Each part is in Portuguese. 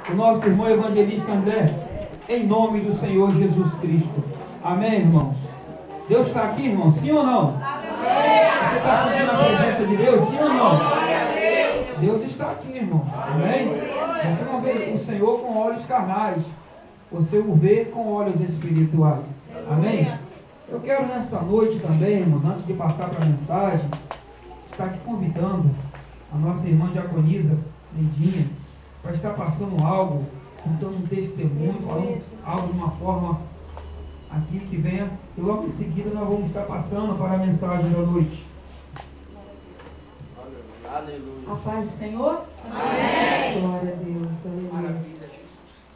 o nosso irmão evangelista André, em nome do Senhor Jesus Cristo. Amém, irmãos? Deus está aqui, irmão? Sim ou não? Você está sentindo a presença de Deus? Sim ou não? Deus está aqui, irmão. Amém? Você não vê o Senhor com olhos carnais, você o vê com olhos espirituais. Amém? Eu quero nesta noite também, irmãos, antes de passar para a mensagem, estar aqui convidando a nossa irmã diaconisa, Lindinha, para estar passando algo, contando um testemunho, falando algo de uma forma aqui que venha, e logo em seguida nós vamos estar passando para a mensagem da noite. Aleluia. A paz do Senhor? Amém. Glória a Deus. Aleluia. Maravilha, Jesus.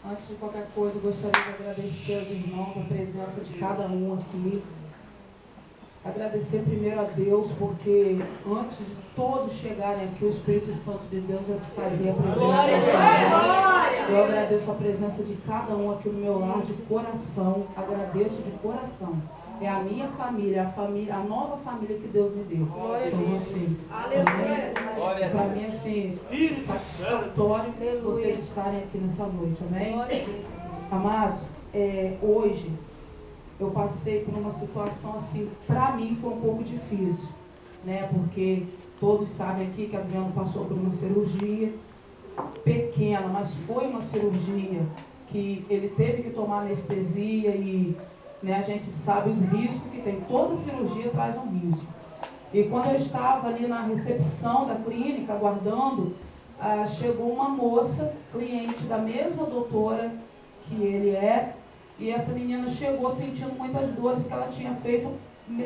Antes de qualquer coisa, eu gostaria de agradecer aos irmãos a presença de cada um aqui. Agradecer primeiro a Deus, porque antes de todos chegarem aqui, o Espírito Santo de Deus já se fazia presente. Eu agradeço a presença de cada um aqui no meu lar de coração. Agradeço de coração. É a minha família, a nova família que Deus me deu. São vocês. Amém? Para mim, assim, satisfatório vocês estarem aqui nessa noite. Amém? Amados, hoje eu passei por uma situação assim, para mim foi um pouco difícil, né? Porque todos sabem aqui que a Adriana passou por uma cirurgia pequena, mas foi uma cirurgia que ele teve que tomar anestesia e, né, a gente sabe os riscos que tem. Toda cirurgia traz um risco. E quando eu estava ali na recepção da clínica, aguardando, chegou uma moça, cliente da mesma doutora que ele é, e essa menina chegou sentindo muitas dores, que ela tinha feito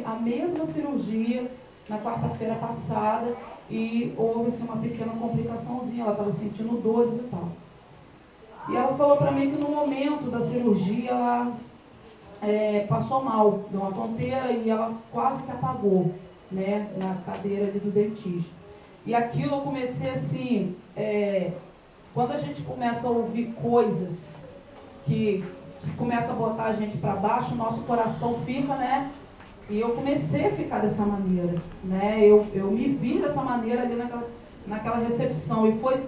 a mesma cirurgia na quarta-feira passada e houve assim, uma pequena complicaçãozinha, ela estava sentindo dores e tal. E ela falou para mim que no momento da cirurgia ela passou mal, deu uma tonteira e ela quase que apagou, né, na cadeira ali do dentista. E aquilo eu comecei assim, quando a gente começa a ouvir coisas que começa a botar a gente para baixo, o nosso coração fica, né? E eu comecei a ficar dessa maneira, né? Eu me vi dessa maneira ali naquela recepção. E foi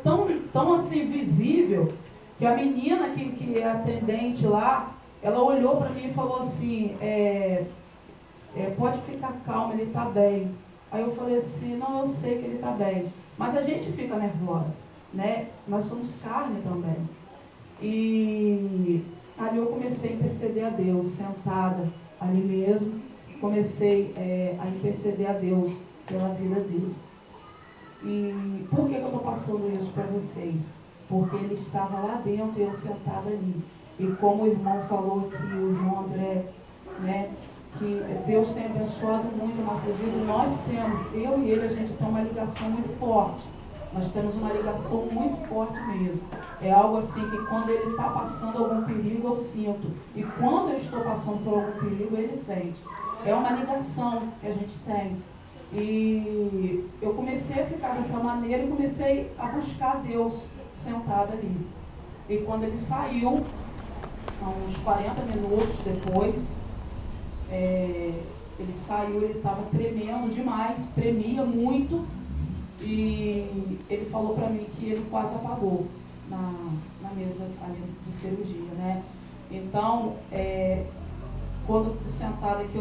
tão assim visível que a menina que é atendente lá, ela olhou para mim e falou assim, pode ficar calma, ele está bem. Aí eu falei assim, não, eu sei que ele está bem. Mas a gente fica nervosa, né? Nós somos carne também. E ali eu comecei a interceder a Deus, sentada ali mesmo, comecei a interceder a Deus pela vida dele. E por que eu estou passando isso para vocês? Porque ele estava lá dentro e eu sentada ali. E como o irmão falou aqui, o irmão André, né, que Deus tem abençoado muito nossas vidas, nós temos, eu e ele, a gente tem uma ligação muito forte. Nós temos uma ligação muito forte mesmo. É algo assim que quando ele está passando algum perigo, eu sinto. E quando eu estou passando por algum perigo, ele sente. É uma ligação que a gente tem. E eu comecei a ficar dessa maneira e comecei a buscar Deus sentado ali. E quando ele saiu, uns 40 minutos depois, ele saiu, ele estava tremendo demais, tremia muito. E ele falou para mim que ele quase apagou na mesa ali de cirurgia, né? Então, quando sentada aqui,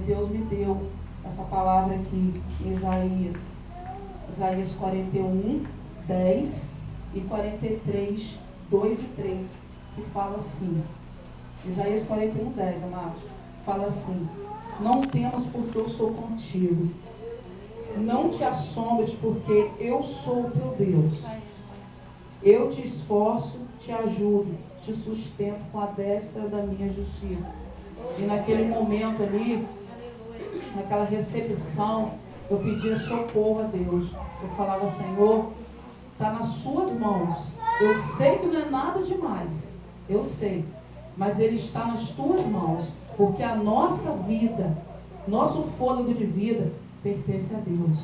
Deus me deu essa palavra aqui em Isaías 41, 10 e 43, 2 e 3, que fala assim, Isaías 41, 10, amados, fala assim, não temas porque eu sou contigo. Não te assombres, porque eu sou o teu Deus. Eu te esforço, te ajudo, te sustento com a destra da minha justiça. E naquele momento ali, naquela recepção, eu pedia socorro a Deus. Eu falava, Senhor, está nas suas mãos. Eu sei que não é nada demais. Eu sei. Mas ele está nas tuas mãos. Porque a nossa vida, nosso fôlego de vida, pertence a Deus.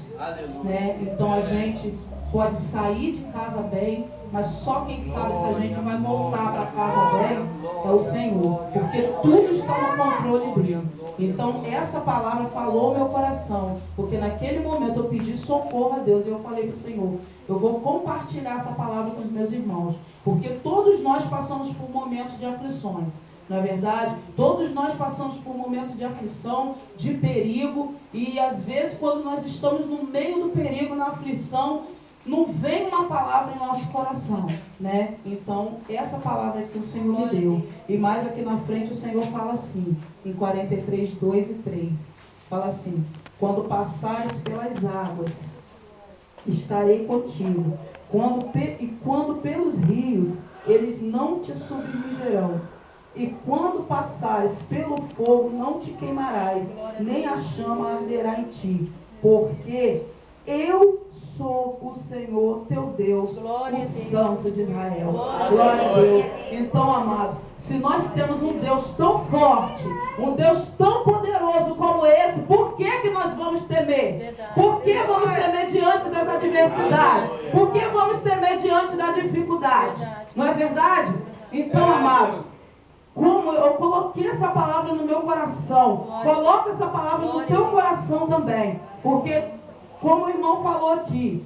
Né? Então a gente pode sair de casa bem, mas só quem sabe se a gente vai voltar para casa bem é o Senhor, porque tudo está no controle dele. Então essa palavra falou meu coração, porque naquele momento eu pedi socorro a Deus e eu falei para o Senhor, eu vou compartilhar essa palavra com os meus irmãos, porque todos passamos por momentos de aflições. Não é verdade? Todos nós passamos por momentos de aflição, de perigo, e às vezes quando nós estamos no meio do perigo, na aflição, não vem uma palavra em nosso coração, né? Então, essa palavra que o Senhor me deu. E mais aqui na frente o Senhor fala assim, em 43, 2 e 3. Fala assim: quando passares pelas águas, estarei contigo. Quando pelos rios, eles não te submergerão. E quando passares pelo fogo, não te queimarás, nem a chama arderá em ti. Porque eu sou o Senhor teu Deus, o Santo de Israel. Glória a Deus. Então, amados, se nós temos um Deus tão forte, um Deus tão poderoso como esse, por que nós vamos temer? Por que vamos temer diante das adversidades? Por que vamos temer diante da dificuldade? Não é verdade? Então, amados, como eu coloquei essa palavra no meu coração, coloca essa palavra no teu coração também, porque, como o irmão falou aqui,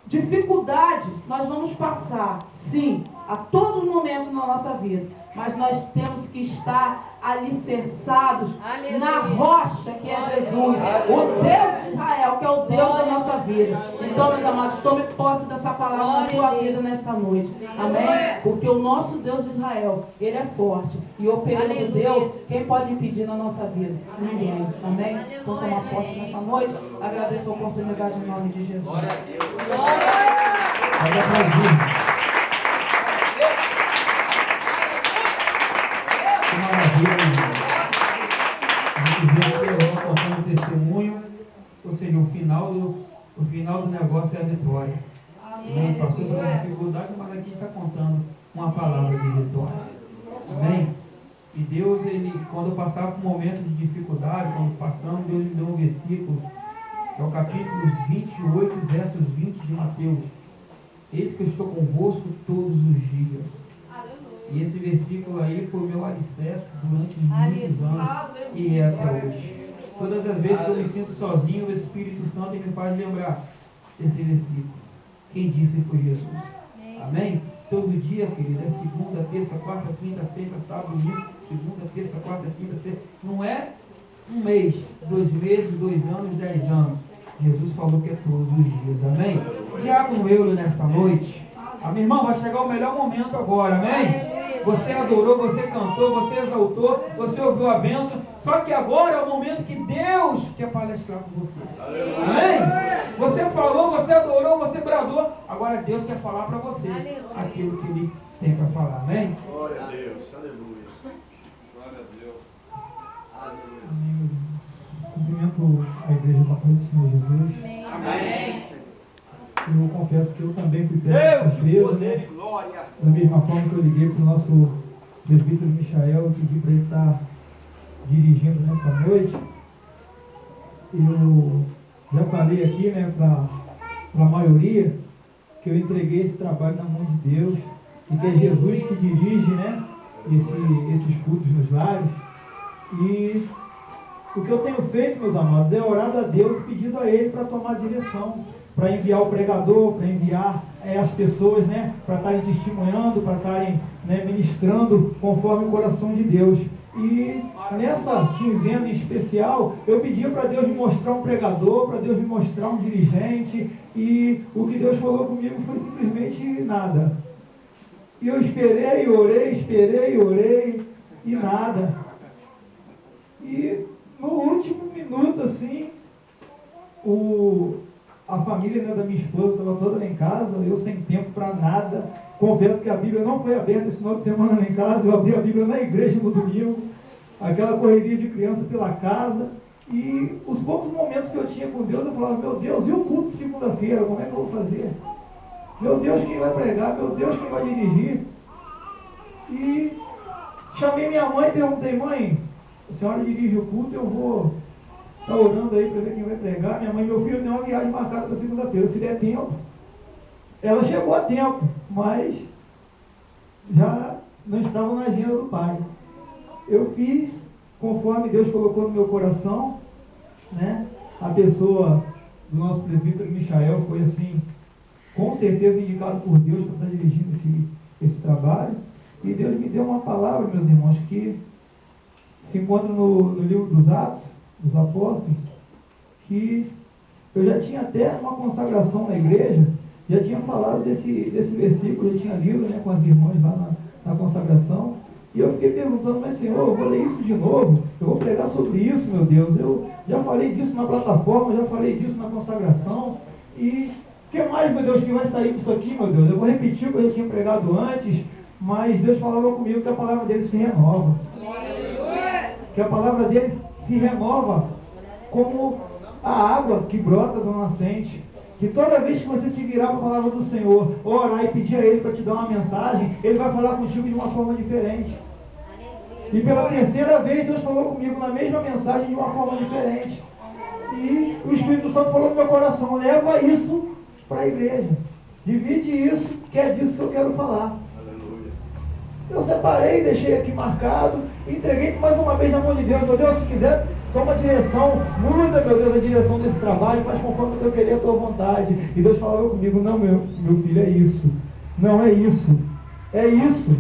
dificuldade nós vamos passar, sim, a todos os momentos na nossa vida, mas nós temos que estar alicerçados na rocha que é Jesus, o Deus de Israel, que é o Deus da nossa vida. Então, meus amados, tome posse dessa palavra na tua vida nesta noite, amém? Porque o nosso Deus de Israel, Ele é forte, e operando Deus, quem pode impedir na nossa vida? Ninguém, amém? Então, toma posse nessa noite, agradeço a oportunidade em nome de Jesus. Glória a Deus. Que maravilha. A gente vê aqui ela contando o testemunho, ou seja, o final do negócio é a vitória. Amém. Passou pela dificuldade, mas aqui está contando uma palavra de vitória. Amém? E Deus, Ele, quando eu passava por momentos de dificuldade, quando passamos, Deus me deu um versículo, que é o capítulo 28, versos 20 de Mateus. Eis que eu estou convosco todos os dias. E esse versículo aí foi o meu alicerce durante muitos anos e é até hoje. Todas as vezes que eu me sinto sozinho, o Espírito Santo me faz lembrar desse versículo. Quem disse foi Jesus. Amém? Todo dia, querido, é segunda, terça, quarta, quinta, sexta, sábado, domingo, segunda, terça, quarta, quinta, sexta. Não é um mês, 2 meses, 2 anos, 10 anos. Jesus falou que é todos os dias. Amém? Diácono Euler, nesta noite. Amém, irmão? Vai chegar o melhor momento agora. Amém? Você adorou, você cantou, você exaltou, você ouviu a bênção. Só que agora é o momento que Deus quer palestrar com você. Amém? Você falou, você adorou, você bradou. Agora Deus quer falar para você aquilo que Ele tem para falar. Amém? Glória a Deus. Aleluia. Glória a Deus. Aleluia. Amém. Cumprimento a igreja da paz do Senhor Jesus. Amém. Eu confesso que eu também fui pego de surpresa, Poder né? e glória. Da mesma forma que eu liguei para o nosso presbítero Michael e pedi para ele estar dirigindo nessa noite. Eu já falei aqui, né, para a maioria, que eu entreguei esse trabalho na mão de Deus e que é Jesus que dirige, né, esses cultos nos lares. E o que eu tenho feito, meus amados, é orado a Deus e pedido a Ele para tomar direção, para enviar o pregador, para enviar as pessoas, né, para estarem testemunhando, para estarem, né, ministrando conforme o coração de Deus. E nessa quinzena em especial, eu pedi para Deus me mostrar um pregador, para Deus me mostrar um dirigente, e o que Deus falou comigo foi simplesmente nada. E eu esperei, orei, e nada. E no último minuto, assim, a família, né, da minha esposa estava toda lá em casa, eu sem tempo para nada. Confesso que a Bíblia não foi aberta esse final de semana lá em casa, eu abri a Bíblia na igreja no domingo, aquela correria de criança pela casa, e os poucos momentos que eu tinha com Deus, eu falava, meu Deus, e o culto de segunda-feira, como é que eu vou fazer? Meu Deus, quem vai pregar? Meu Deus, quem vai dirigir? E chamei minha mãe e perguntei, mãe, a senhora dirige o culto, eu vou estar orando aí para ver quem vai pregar. Minha mãe e meu filho têm uma viagem marcada para segunda-feira, se der tempo. Ela chegou a tempo, mas já não estava na agenda do pai. Eu fiz conforme Deus colocou no meu coração, né? A pessoa do nosso presbítero Michael foi assim, com certeza indicado por Deus para estar dirigindo esse trabalho. E Deus me deu uma palavra, meus irmãos, que se encontra no livro dos Atos, dos Apóstolos, que eu já tinha até uma consagração na igreja, já tinha falado desse versículo, já tinha lido, né, com as irmãs lá na consagração, e eu fiquei perguntando, mas Senhor, eu vou ler isso de novo, eu vou pregar sobre isso, meu Deus, eu já falei disso na plataforma, já falei disso na consagração, e o que mais, meu Deus, que vai sair disso aqui, meu Deus? Eu vou repetir o que eu já tinha pregado antes, mas Deus falava comigo que a palavra dele se renova, que a palavra dele se renova como a água que brota do nascente, que toda vez que você se virar para a palavra do Senhor, orar e pedir a Ele para te dar uma mensagem, Ele vai falar contigo de uma forma diferente. E pela terceira vez Deus falou comigo na mesma mensagem de uma forma diferente. E o Espírito Santo falou no meu coração, leva isso para a igreja, divide isso, que é disso que eu quero falar. Eu separei, deixei aqui marcado, entreguei mais uma vez na mão de Deus. Meu Deus, se quiser, toma a direção, muda, meu Deus, a direção desse trabalho, faz conforme o teu querer, a tua vontade. E Deus falava comigo, não, meu filho, é isso. Não, é isso. É isso.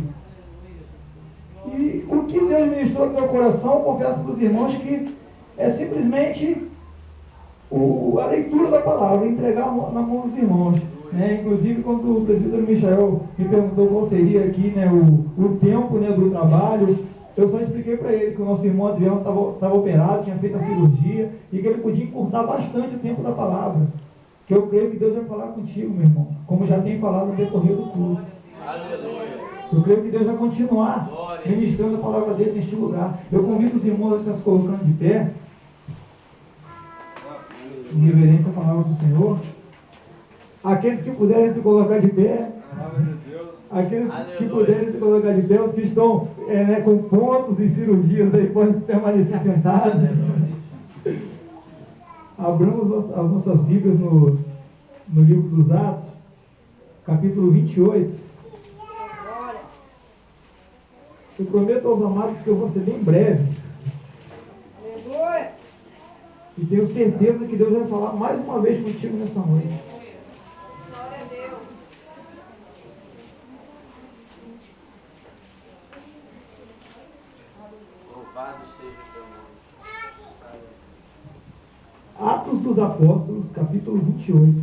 E o que Deus ministrou no meu coração, eu confesso para os irmãos que é simplesmente a leitura da palavra, entregar na mão dos irmãos. Né? Inclusive, quando o presbítero Michael me perguntou qual seria aqui, né, o tempo, né, do trabalho, eu só expliquei para ele que o nosso irmão Adriano estava operado, tinha feito a cirurgia, e que ele podia encurtar bastante o tempo da palavra. Que eu creio que Deus vai falar contigo, meu irmão, como já tem falado no decorrer do culto. Aleluia. Eu creio que Deus vai continuar ministrando a palavra dele neste lugar. Eu convido os irmãos a se colocando de pé, em reverência à palavra do Senhor. Aqueles que puderem se colocar de pé, aqueles que puderem se colocar de pé, os que estão com pontos e cirurgias aí, podem permanecer sentados. Abramos as nossas Bíblias no livro dos Atos, capítulo 28. Eu prometo aos amados que eu vou ser bem breve. E tenho certeza que Deus vai falar mais uma vez contigo nessa noite. Atos dos Apóstolos, capítulo 28.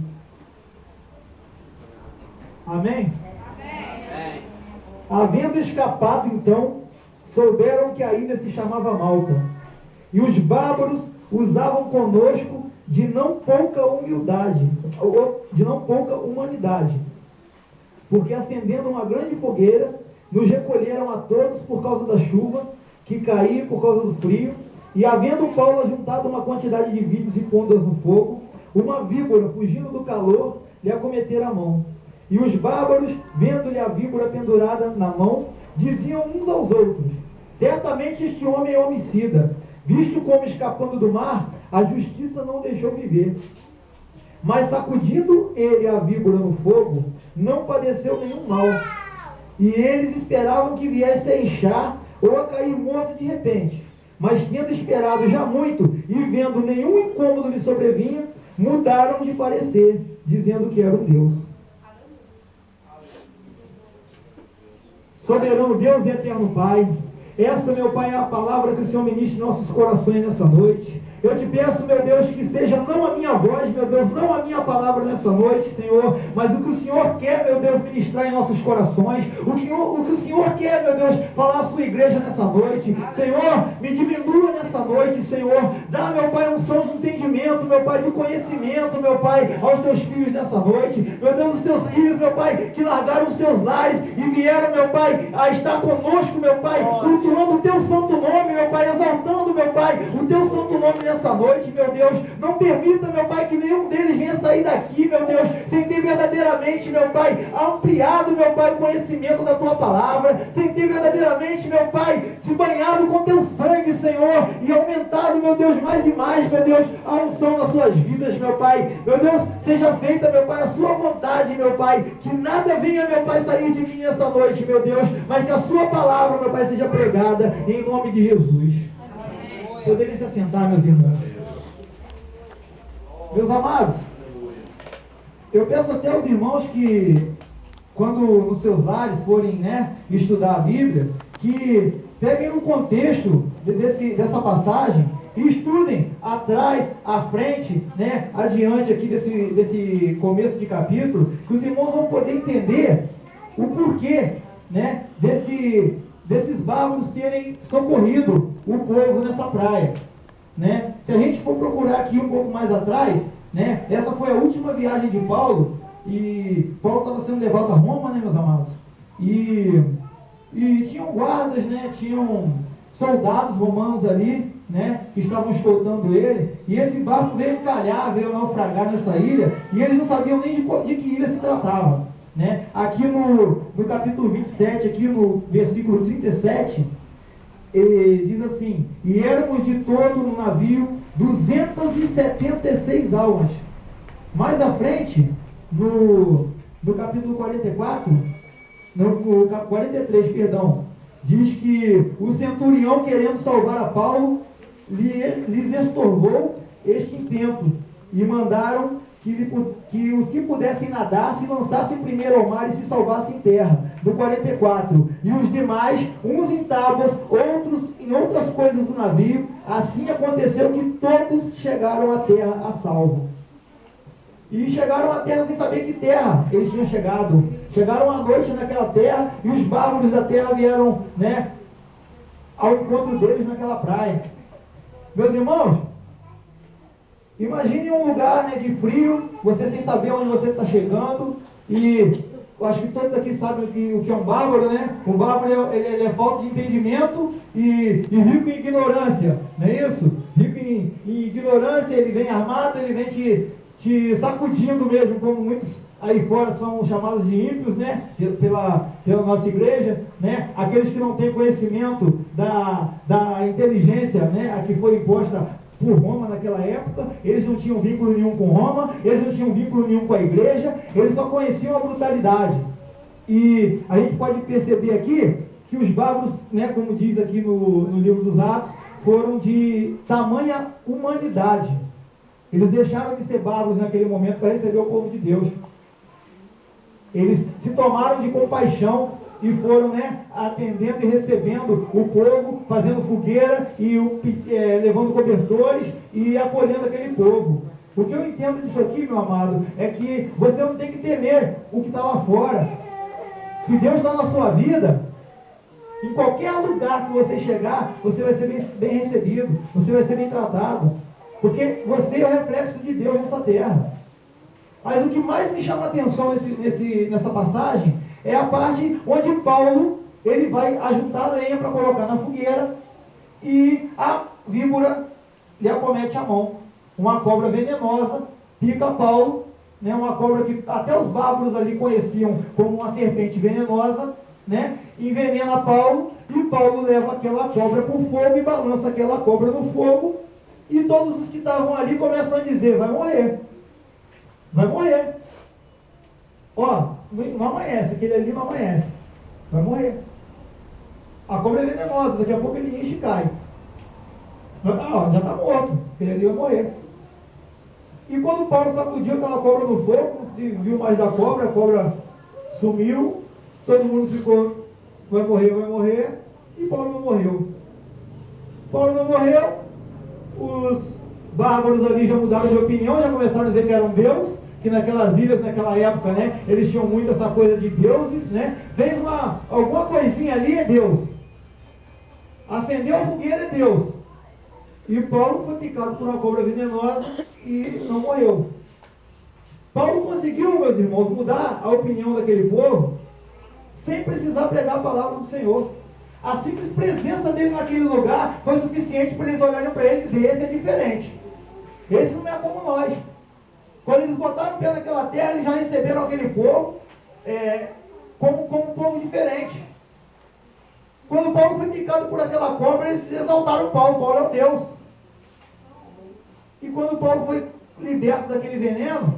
Amém? Amém. Havendo escapado, então, souberam que a ilha se chamava Malta. E os bárbaros usavam conosco de não pouca humildade, ou de não pouca humanidade. Porque acendendo uma grande fogueira, nos recolheram a todos por causa da chuva, que caía por causa do frio. E havendo Paulo ajuntado uma quantidade de vides e pondo-as no fogo, uma víbora, fugindo do calor, lhe acometera a mão. E os bárbaros, vendo-lhe a víbora pendurada na mão, diziam uns aos outros: certamente este homem é homicida, visto como escapando do mar, a justiça não o deixou viver. Mas sacudindo ele a víbora no fogo, não padeceu nenhum mal. E eles esperavam que viesse a inchar ou a cair morto de repente. Mas tendo esperado já muito, e vendo nenhum incômodo lhe sobrevinha, mudaram de parecer, dizendo que era um Deus. Soberano Deus e eterno Pai, essa, meu Pai, é a palavra que o Senhor ministra em nossos corações nessa noite. Eu te peço, meu Deus, que seja não a minha voz, meu Deus, não a minha palavra nessa noite, Senhor, mas o que o Senhor quer, meu Deus, ministrar em nossos corações, o que o Senhor quer, meu Deus, falar à sua igreja nessa noite. Senhor, me diminua nessa noite, Senhor, dá, meu Pai, unção de entendimento, meu Pai, de conhecimento, meu Pai, aos teus filhos nessa noite. Meu Deus, os teus filhos, meu Pai, que largaram os seus lares e vieram, meu Pai, a estar conosco, meu Pai, cultuando o teu santo nome, meu Pai, exaltando, meu Pai, o teu santo nome nessa noite, meu Deus. Não permita, meu Pai, que nenhum deles venha sair daqui, meu Deus, sem ter verdadeiramente, meu Pai, ampliado, meu Pai, o conhecimento da tua palavra, sem ter verdadeiramente, meu Pai, se banhado com teu sangue, Senhor, e aumentado, meu Deus, mais e mais, meu Deus, a unção nas suas vidas, meu Pai. Meu Deus, seja feita, meu Pai, a sua vontade, meu Pai, que nada venha, meu Pai, sair de mim nessa noite, meu Deus, mas que a sua palavra, meu Pai, seja pregada em nome de Jesus. Poderem se assentar, meus irmãos. Meus amados, eu peço até aos irmãos que quando nos seus lares forem, né, estudar a Bíblia, que peguem o contexto dessa passagem e estudem atrás, à frente, né, adiante aqui desse começo de capítulo, que os irmãos vão poder entender o porquê, né, desses bárbaros terem socorrido o povo nessa praia, né? Se a gente for procurar aqui um pouco mais atrás, né, essa foi a última viagem de Paulo, e Paulo estava sendo levado a Roma, né, meus amados? E tinham guardas, né, tinham soldados romanos ali, né, que estavam escoltando ele, e esse barco veio calhar, veio naufragar nessa ilha, e eles não sabiam nem de que ilha se tratava, né? Aqui no capítulo 27, aqui no versículo 37, ele diz assim: e éramos de todo no navio 276 almas. Mais à frente, no capítulo 44, no 43, perdão, diz que o centurião, querendo salvar a Paulo, lhes estorvou este intento, e mandaram que os que pudessem nadar se lançassem primeiro ao mar e se salvassem em terra. No 44, e os demais, uns em tábuas, outros em outras coisas do navio. Assim aconteceu que todos chegaram à terra a salvo. E chegaram à terra sem saber que terra eles tinham chegado. Chegaram à noite naquela terra, e os bárbaros da terra vieram, né, ao encontro deles naquela praia. Meus irmãos, imagine um lugar, né, de frio, você sem saber onde você está chegando, e eu acho que todos aqui sabem o que é um bárbaro, né? Um bárbaro ele é falta de entendimento e rico em ignorância, não é isso? Rico em ignorância, ele vem armado, ele vem te sacudindo mesmo, como muitos aí fora são chamados de ímpios, né? Pela nossa igreja, né? Aqueles que não têm conhecimento da inteligência, né, a que foi imposta por Roma naquela época. Eles não tinham vínculo nenhum com Roma, eles não tinham vínculo nenhum com a igreja, eles só conheciam a brutalidade. E a gente pode perceber aqui que os bárbaros, né, como diz aqui no livro dos Atos, foram de tamanha humanidade. Eles deixaram de ser bárbaros naquele momento para receber o povo de Deus. Eles se tomaram de compaixão e foram, né, atendendo e recebendo o povo, fazendo fogueira e levando cobertores e acolhendo aquele povo. O que eu entendo disso aqui, meu amado, é que você não tem que temer o que está lá fora. Se Deus está na sua vida, em qualquer lugar que você chegar, você vai ser bem recebido, você vai ser bem tratado, porque você é o reflexo de Deus nessa terra. Mas o que mais me chama a atenção nessa passagem é a parte onde Paulo ele vai ajuntar lenha para colocar na fogueira, e a víbora lhe acomete a mão. Uma cobra venenosa pica Paulo, né, uma cobra que até os bárbaros ali conheciam como uma serpente venenosa, né, envenena Paulo, e Paulo leva aquela cobra para o fogo e balança aquela cobra no fogo, e todos os que estavam ali começam a dizer: vai morrer, vai morrer. Ó, não amanhece, aquele ali não amanhece, vai morrer. A cobra é venenosa, daqui a pouco ele enche e cai. Já está morto, aquele ali vai morrer. E quando Paulo sacudiu aquela cobra no fogo, não se viu mais da cobra, a cobra sumiu, todo mundo ficou: vai morrer, e Paulo não morreu. Paulo não morreu, os bárbaros ali já mudaram de opinião, já começaram a dizer que era um deus, que naquelas ilhas, naquela época, né, eles tinham muito essa coisa de deuses, né? Fez alguma coisinha ali, é Deus. Acendeu a fogueira, é Deus. E Paulo foi picado por uma cobra venenosa e não morreu. Paulo conseguiu, meus irmãos, mudar a opinião daquele povo sem precisar pregar a palavra do Senhor. A simples presença dele naquele lugar foi suficiente para eles olharem para ele e dizer: esse é diferente, esse não é como nós. Quando eles botaram o pé naquela terra, eles já receberam aquele povo como um povo diferente. Quando Paulo foi picado por aquela cobra, eles exaltaram Paulo. Paulo é o Deus. E quando Paulo foi liberto daquele veneno,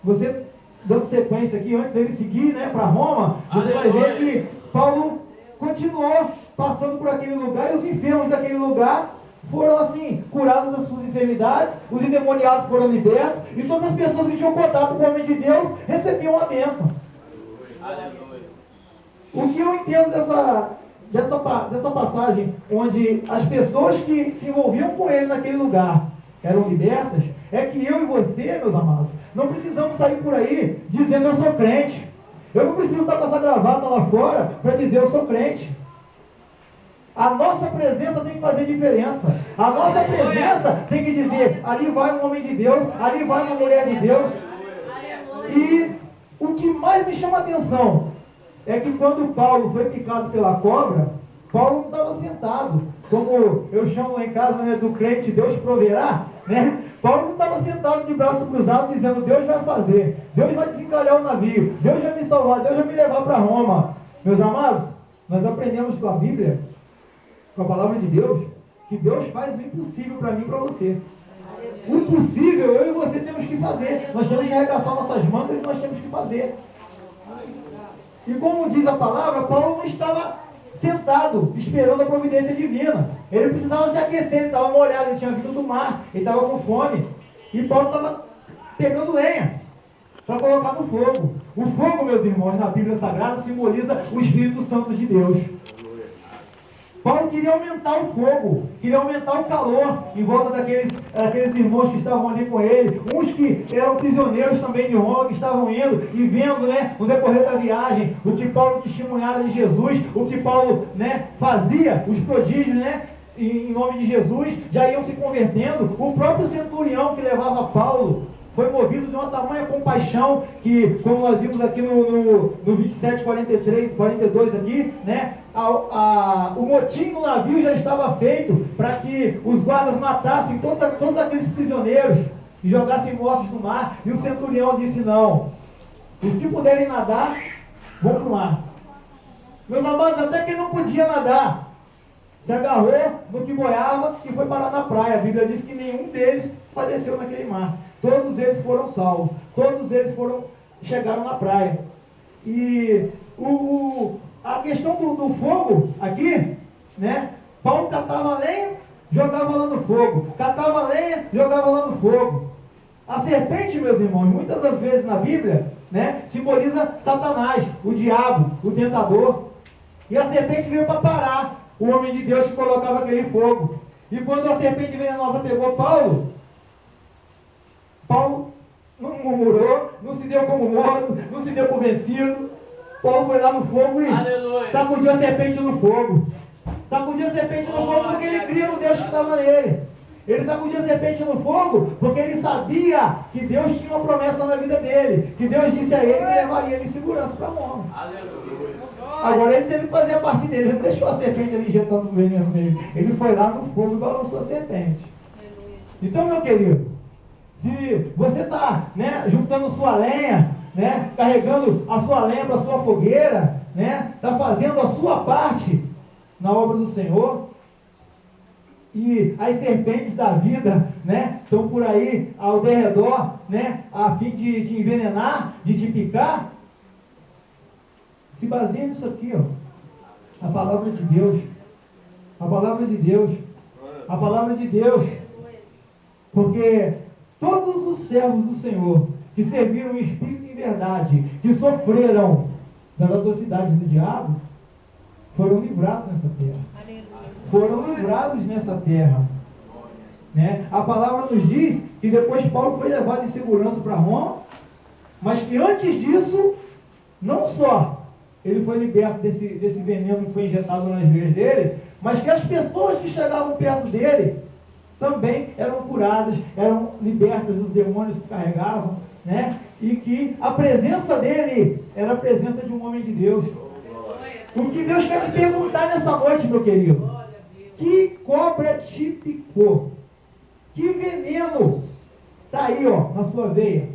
você, dando sequência aqui, antes dele seguir, né, para Roma, você vai ver que Paulo continuou passando por aquele lugar, e os enfermos daquele lugar foram assim curados das suas enfermidades, os endemoniados foram libertos, e todas as pessoas que tinham contato com o homem de Deus recebiam a bênção. Aleluia. O que eu entendo dessa passagem, onde as pessoas que se envolviam com ele naquele lugar eram libertas, é que eu e você, meus amados, não precisamos sair por aí dizendo eu sou crente. Eu não preciso estar com essa gravata lá fora para dizer eu sou crente. A nossa presença tem que fazer diferença. A nossa presença tem que dizer, ali vai um homem de Deus, ali vai uma mulher de Deus. E o que mais me chama a atenção é que quando Paulo foi picado pela cobra, Paulo não estava sentado, como eu chamo lá em casa, né, do crente Deus proverá, né? Paulo não estava sentado de braço cruzado dizendo Deus vai fazer, Deus vai desencalhar o navio, Deus vai me salvar, Deus vai me levar para Roma. Meus amados, nós aprendemos com a Bíblia, com a palavra de Deus, que Deus faz o impossível para mim e para você. O impossível eu e você temos que fazer. Nós temos que arregaçar nossas mangas e nós temos que fazer. E como diz a palavra, Paulo não estava sentado, esperando a providência divina. Ele precisava se aquecer, ele estava molhado, ele tinha vindo do mar, ele estava com fome. E Paulo estava pegando lenha para colocar no fogo. O fogo, meus irmãos, na Bíblia Sagrada simboliza o Espírito Santo de Deus. Paulo queria aumentar o fogo, queria aumentar o calor em volta daqueles irmãos que estavam ali com ele, uns que eram prisioneiros também de Roma, que estavam indo e vendo, né, no decorrer da viagem, o que Paulo testemunhara de Jesus, o que Paulo, né, fazia, os prodígios, né, em nome de Jesus, já iam se convertendo. O próprio centurião que levava Paulo foi movido de uma tamanha compaixão que, como nós vimos aqui no 27, 43, 42 aqui, né, o motim no navio já estava feito para que os guardas matassem todos aqueles prisioneiros e jogassem mortos no mar. E o centurião disse: não, os que puderem nadar, vão para o mar. Meus amados, até quem não podia nadar se agarrou no que boiava e foi parar na praia. A Bíblia diz que nenhum deles padeceu naquele mar. Todos eles foram salvos. Todos eles chegaram na praia. E a questão do fogo aqui, né? Paulo catava lenha, jogava lá no fogo. Catava lenha, jogava lá no fogo. A serpente, meus irmãos, muitas das vezes na Bíblia, né, simboliza Satanás, o diabo, o tentador. E a serpente veio para parar o homem de Deus que colocava aquele fogo. E quando a serpente venenosa pegou Paulo não murmurou, não se deu como morto, não se deu por vencido. Paulo foi lá no fogo e Aleluia. sacudiu a serpente no fogo. Sacudiu a serpente no fogo porque ele cria no Deus que estava nele. Ele sacudiu a serpente no fogo porque ele sabia que Deus tinha uma promessa na vida dele, que Deus disse a ele que levaria ele em segurança para Roma. Aleluia. Agora ele teve que fazer a parte dele, ele não deixou a serpente ali injetando o veneno nele. Ele foi lá no fogo e balançou a serpente. Então, meu querido, se você está, né, juntando sua lenha, né, carregando a sua lenha para a sua fogueira, né, está fazendo a sua parte na obra do Senhor, e as serpentes da vida, né, estão por aí ao derredor, né, a fim de te envenenar, de te picar, se baseia nisso aqui, ó, a palavra de Deus, a palavra de Deus, a palavra de Deus, porque todos os servos do Senhor que serviram em espírito e em verdade, que sofreram das atrocidades do diabo, foram livrados nessa terra. Foram livrados nessa terra. Né? A palavra nos diz que depois Paulo foi levado em segurança para Roma, mas que antes disso, não só ele foi liberto desse veneno que foi injetado nas veias dele, mas que as pessoas que chegavam perto dele também eram curadas, eram libertas dos demônios que carregavam, né? E que a presença dele era a presença de um homem de Deus. O que Deus quer te perguntar nessa noite, meu querido: que cobra te picou? Que veneno está aí, ó, na sua veia?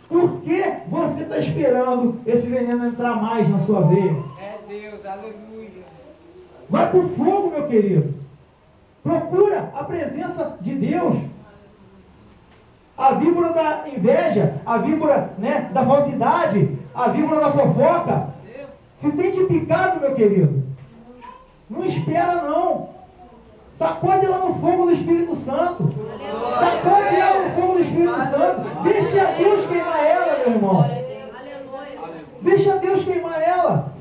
Por que você está esperando esse veneno entrar mais na sua veia? É Deus, aleluia. Vai para o fogo, meu querido. Procura a presença de Deus. A víbora da inveja, a víbora, né, da falsidade, a víbora da fofoca, se tem te picado, meu querido, não espera não. Sacode lá no fogo do Espírito Santo. Sacode lá no fogo do Espírito Santo. Deixa Deus queimar ela, meu irmão. Deixa Deus queimar ela.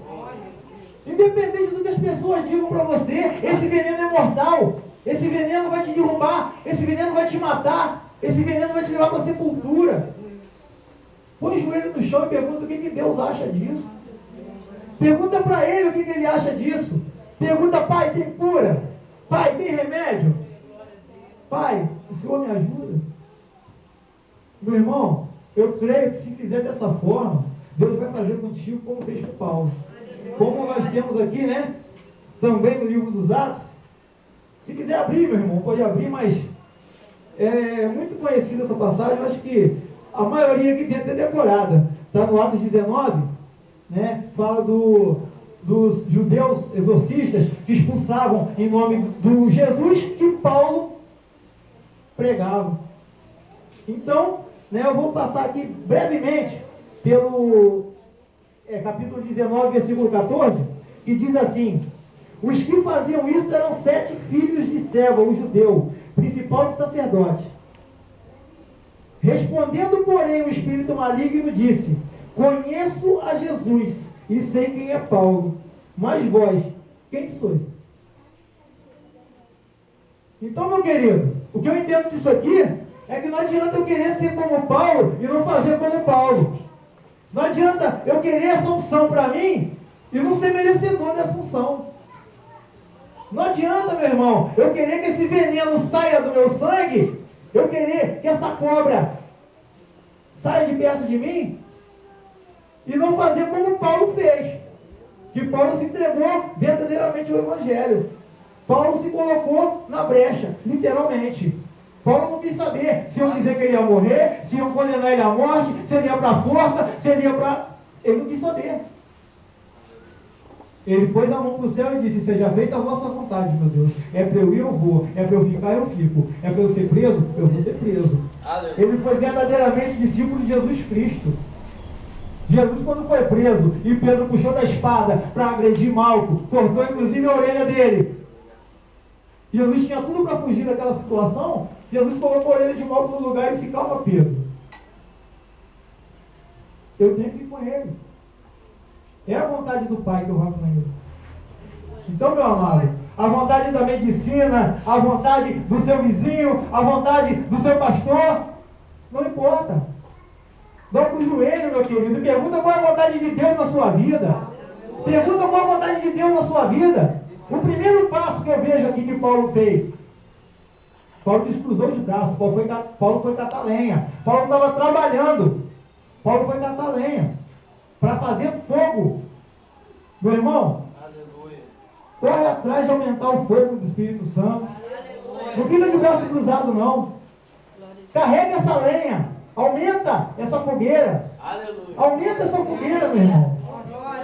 Independente do que as pessoas digam para você, esse veneno é mortal. Esse veneno vai te derrubar. Esse veneno vai te matar. Esse veneno vai te levar para a sepultura. Põe o joelho no chão e pergunta o que Deus acha disso. Pergunta para Ele o que Ele acha disso. Pergunta: Pai, tem cura? Pai, tem remédio? Pai, o Senhor me ajuda? Meu irmão, eu creio que se fizer dessa forma, Deus vai fazer contigo como fez com Paulo. Como nós temos aqui, né? Também no livro dos Atos. Se quiser abrir, meu irmão, pode abrir, mas é muito conhecida essa passagem. Eu acho que a maioria aqui tem até decorada. Está no Atos 19, né? Fala dos judeus exorcistas que expulsavam em nome do Jesus que Paulo pregava. Então, né, eu vou passar aqui brevemente pelo capítulo 19, versículo 14, que diz assim: os que faziam isso eram 7 filhos de Seva, o judeu, principal de sacerdote. Respondendo, porém, o espírito maligno disse: conheço a Jesus e sei quem é Paulo, mas vós, quem sois? Então, meu querido, o que eu entendo disso aqui é que não adianta eu querer ser como Paulo e não fazer como Paulo. Não adianta eu querer essa unção para mim e não ser merecedor dessa unção. Não adianta, meu irmão, eu querer que esse veneno saia do meu sangue, eu querer que essa cobra saia de perto de mim e não fazer como Paulo fez. Que Paulo se entregou verdadeiramente ao Evangelho. Paulo se colocou na brecha, literalmente. Paulo não quis saber se iam dizer que ele ia morrer, se iam condenar ele à morte, se ele ia para a forca, se ele ia para... Ele não quis saber. Ele pôs a mão para o céu e disse: seja feita a vossa vontade, meu Deus. É para eu ir, eu vou. É para eu ficar, eu fico. É para eu ser preso, eu vou ser preso. Ele foi verdadeiramente discípulo de Jesus Cristo. Jesus, quando foi preso e Pedro puxou da espada para agredir Malco, cortou inclusive a orelha dele. Jesus tinha tudo para fugir daquela situação. Jesus colocou a orelha de Malco no lugar e disse: calma, Pedro, eu tenho que ir com ele. É a vontade do Pai que eu vá com ele. Então, meu amado, a vontade da medicina, a vontade do seu vizinho, a vontade do seu pastor, não importa. Dobra o joelho, meu querido, e pergunta qual é a vontade de Deus na sua vida. Pergunta qual é a vontade de Deus na sua vida. O primeiro passo que eu vejo aqui que Paulo fez, Paulo descruzou os braços. Paulo foi catar lenha. Paulo estava trabalhando. Paulo foi catar lenha para fazer fogo. Meu irmão, Aleluia. corre atrás de aumentar o fogo do Espírito Santo. Aleluia. Não fica de braço cruzado, não. Carrega essa lenha. Aumenta essa fogueira. Aleluia. Aumenta essa fogueira, meu irmão.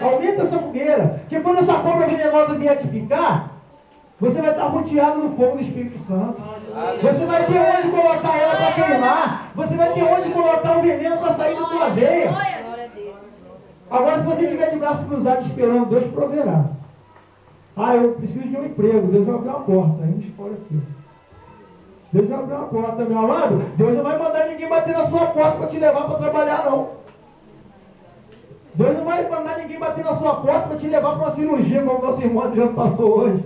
Aumenta essa fogueira. Porque quando essa cobra venenosa vier te picar, você vai estar rodeado no fogo do Espírito Santo. Você vai ter onde colocar ela para queimar. Você vai ter onde colocar o veneno para sair da tua veia. Agora, se você estiver de braço cruzado esperando, Deus proverá. Ah, eu preciso de um emprego. Deus vai abrir uma porta. Aí não escolhe aqui. Deus vai abrir uma porta, meu amado. Deus não vai mandar ninguém bater na sua porta para te levar para trabalhar, não. Deus não vai mandar ninguém bater na sua porta para te levar para uma cirurgia, como nosso irmão Adriano passou hoje.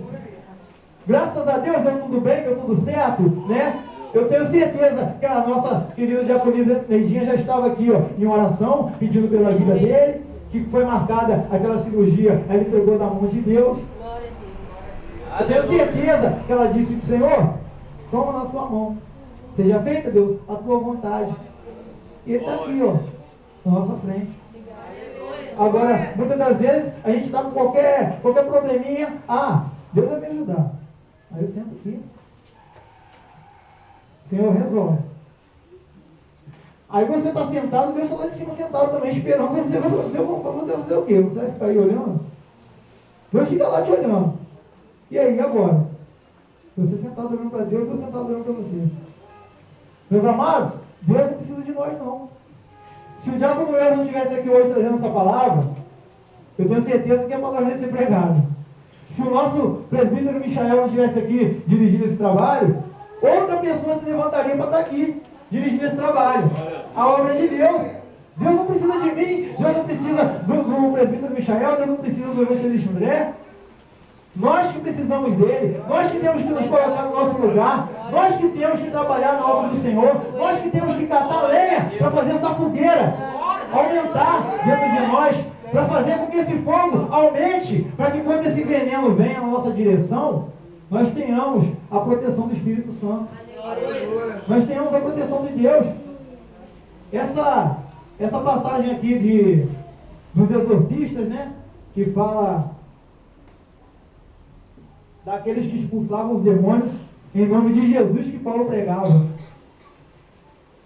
Graças a Deus deu tudo bem, deu tudo certo, né? Eu tenho certeza que a nossa querida diaconisa Neidinha já estava aqui, ó, em oração, pedindo pela vida dele, que foi marcada aquela cirurgia, aí ele entregou na mão de Deus. Eu tenho certeza que ela disse: Senhor, toma na tua mão, seja feita, Deus, a tua vontade. E ele está aqui, ó, na nossa frente. Agora, muitas das vezes, a gente está com qualquer probleminha. Ah, Deus vai me ajudar. Aí eu sento aqui. Senhor, resolve. Aí você está sentado, Deus está lá de cima sentado também, esperando você fazer o quê? Você vai ficar aí olhando? Deus fica lá te olhando. E aí, agora? Você sentado olhando para Deus, Deus sentado olhando para você. Meus amados, Deus não precisa de nós, não. Se o diácono Noel não estivesse aqui hoje trazendo essa palavra, eu tenho certeza que a palavra não ia ser pregada. Se o nosso presbítero Michael não estivesse aqui dirigindo esse trabalho, outra pessoa se levantaria para estar aqui, dirigindo esse trabalho. A obra de Deus. Deus não precisa de mim, Deus não precisa do presbítero Michael, Deus não precisa do evangelista André. Nós que precisamos dele, nós que temos que nos colocar no nosso lugar, nós que temos que trabalhar na obra do Senhor, nós que temos que catar lenha para fazer essa fogueira aumentar dentro de nós, para fazer com que esse fogo aumente, para que quando esse veneno venha na nossa direção, nós tenhamos a proteção do Espírito Santo. Nós tenhamos a proteção de Deus. Essa passagem aqui dos exorcistas, né, que fala daqueles que expulsavam os demônios em nome de Jesus, que Paulo pregava.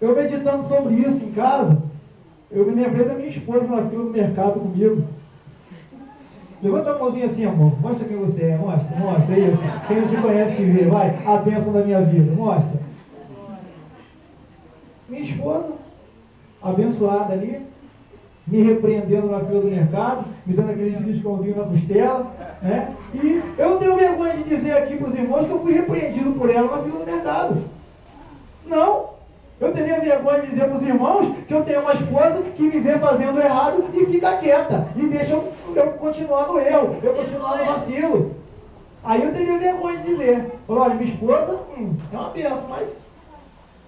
Eu meditando sobre isso em casa, eu me lembrei da minha esposa na fila do mercado comigo. Levanta a mãozinha assim, amor. Mostra quem você é. Mostra isso. Quem não te conhece que vê. Vai, a bênção da minha vida. Mostra. Minha esposa, abençoada ali, me repreendendo na fila do mercado, me dando aquele beliscãozinho na costela, né? E eu não tenho vergonha de dizer aqui para os irmãos que eu fui repreendido por ela na fila do mercado. Não. Eu teria vergonha de dizer para os irmãos que eu tenho uma esposa que me vê fazendo errado e fica quieta, e deixa eu continuar no erro, eu continuar no vacilo. Aí eu teria vergonha de dizer, olha, minha esposa é uma bênção, mas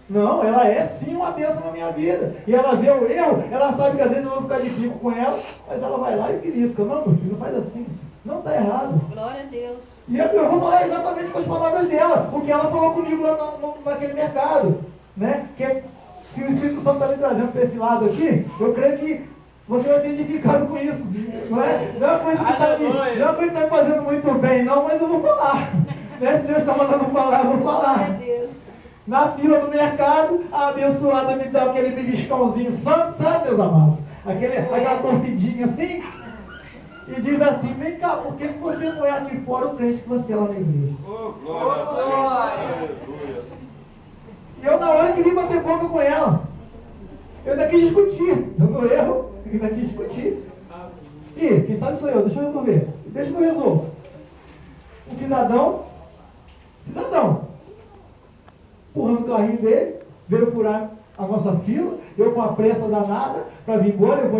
não, ela é sim uma bênção na minha vida. E ela vê o erro, ela sabe que às vezes eu vou ficar de bico com ela, mas ela vai lá e belisca. Não, meu filho, não faz assim. Não está errado. Glória a Deus. E eu vou falar exatamente com as palavras dela, o que ela falou comigo lá naquele mercado. Né? Que se o Espírito Santo está me trazendo para esse lado aqui, eu creio que você vai ser edificado com isso. Não é uma coisa que está me fazendo muito bem, não, mas eu vou falar. Né? Se Deus está mandando falar, eu vou falar. Na fila do mercado, a abençoada me dá aquele beliscãozinho santo, sabe, meus amados? Aquela torcidinha assim, e diz assim, vem cá, por que você não é aqui fora o crente que você é lá na igreja? Oh, glória a Deus. Aleluia. E eu, na hora, queria bater boca com ela. Eu ainda quis discutir. Eu no erro, eu ainda quis discutir. E quem sabe sou eu, deixa eu resolver. Deixa que eu resolvo. Um cidadão, empurrando o carrinho dele, veio furar a nossa fila, eu com a pressa danada, para vir embora, eu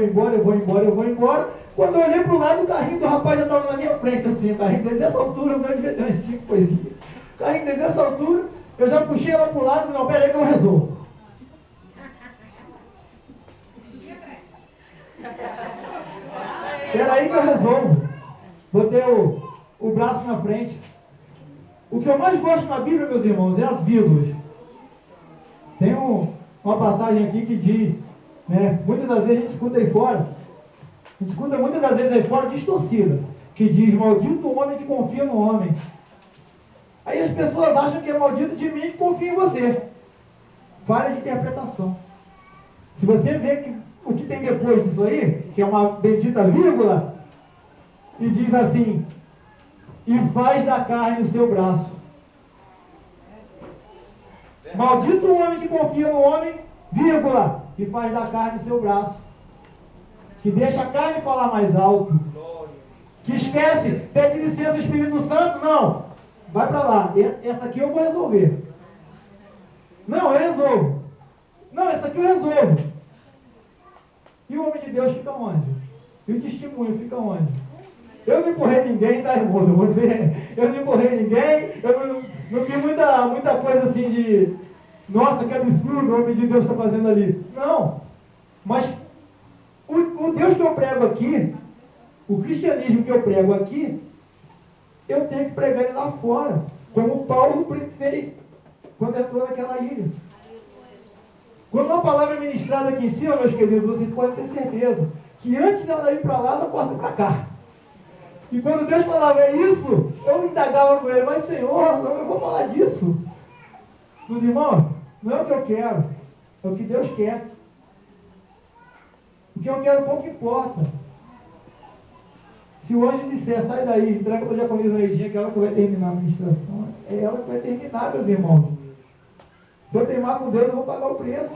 vou embora. Quando eu olhei para o lado, o carrinho do rapaz já estava na minha frente, assim, o carrinho dele dessa altura, o meu devia ter umas 5 coisinhas. O carrinho dele dessa altura, eu já puxei ela para o lado, não, peraí que eu resolvo. Peraí que eu resolvo. Botei o braço na frente. O que eu mais gosto na Bíblia, meus irmãos, é as vírgulas. Tem uma passagem aqui que diz, né, muitas das vezes a gente escuta aí fora, a gente escuta muitas das vezes aí fora distorcida, que diz, maldito o homem que confia no homem. Aí as pessoas acham que é maldito de mim que confia em você. Falha de interpretação. Se você vê que o que tem depois disso aí, que é uma bendita vírgula, e diz assim, e faz da carne o seu braço. Maldito o homem que confia no homem, vírgula, e faz da carne o seu braço. Que deixa a carne falar mais alto. Que esquece, pede licença Espírito Santo, não. Vai para lá, essa aqui eu vou resolver. Não, eu resolvo. Não, essa aqui eu resolvo. E o homem de Deus fica onde? E o testemunho fica onde? Eu não empurrei ninguém, tá, irmão? Eu não empurrei ninguém, eu não vi muita coisa assim de, nossa, que absurdo o homem de Deus está fazendo ali. Não. Mas o Deus que eu prego aqui, o cristianismo que eu prego aqui, eu tenho que pregar ele lá fora, como Paulo fez quando entrou naquela ilha. Quando uma palavra é ministrada aqui em cima, meus queridos, vocês podem ter certeza que antes dela ir para lá, ela corta para cá. E quando Deus falava isso, eu indagava com ele, mas Senhor, não, eu vou falar disso. Meus irmãos, não é o que eu quero, é o que Deus quer. O que eu quero pouco importa. Se o anjo disser, sai daí, entrega para a diaconisa Neidinha, que ela que vai terminar a ministração, é ela que vai terminar, meus irmãos. Se eu teimar com Deus, eu vou pagar o preço.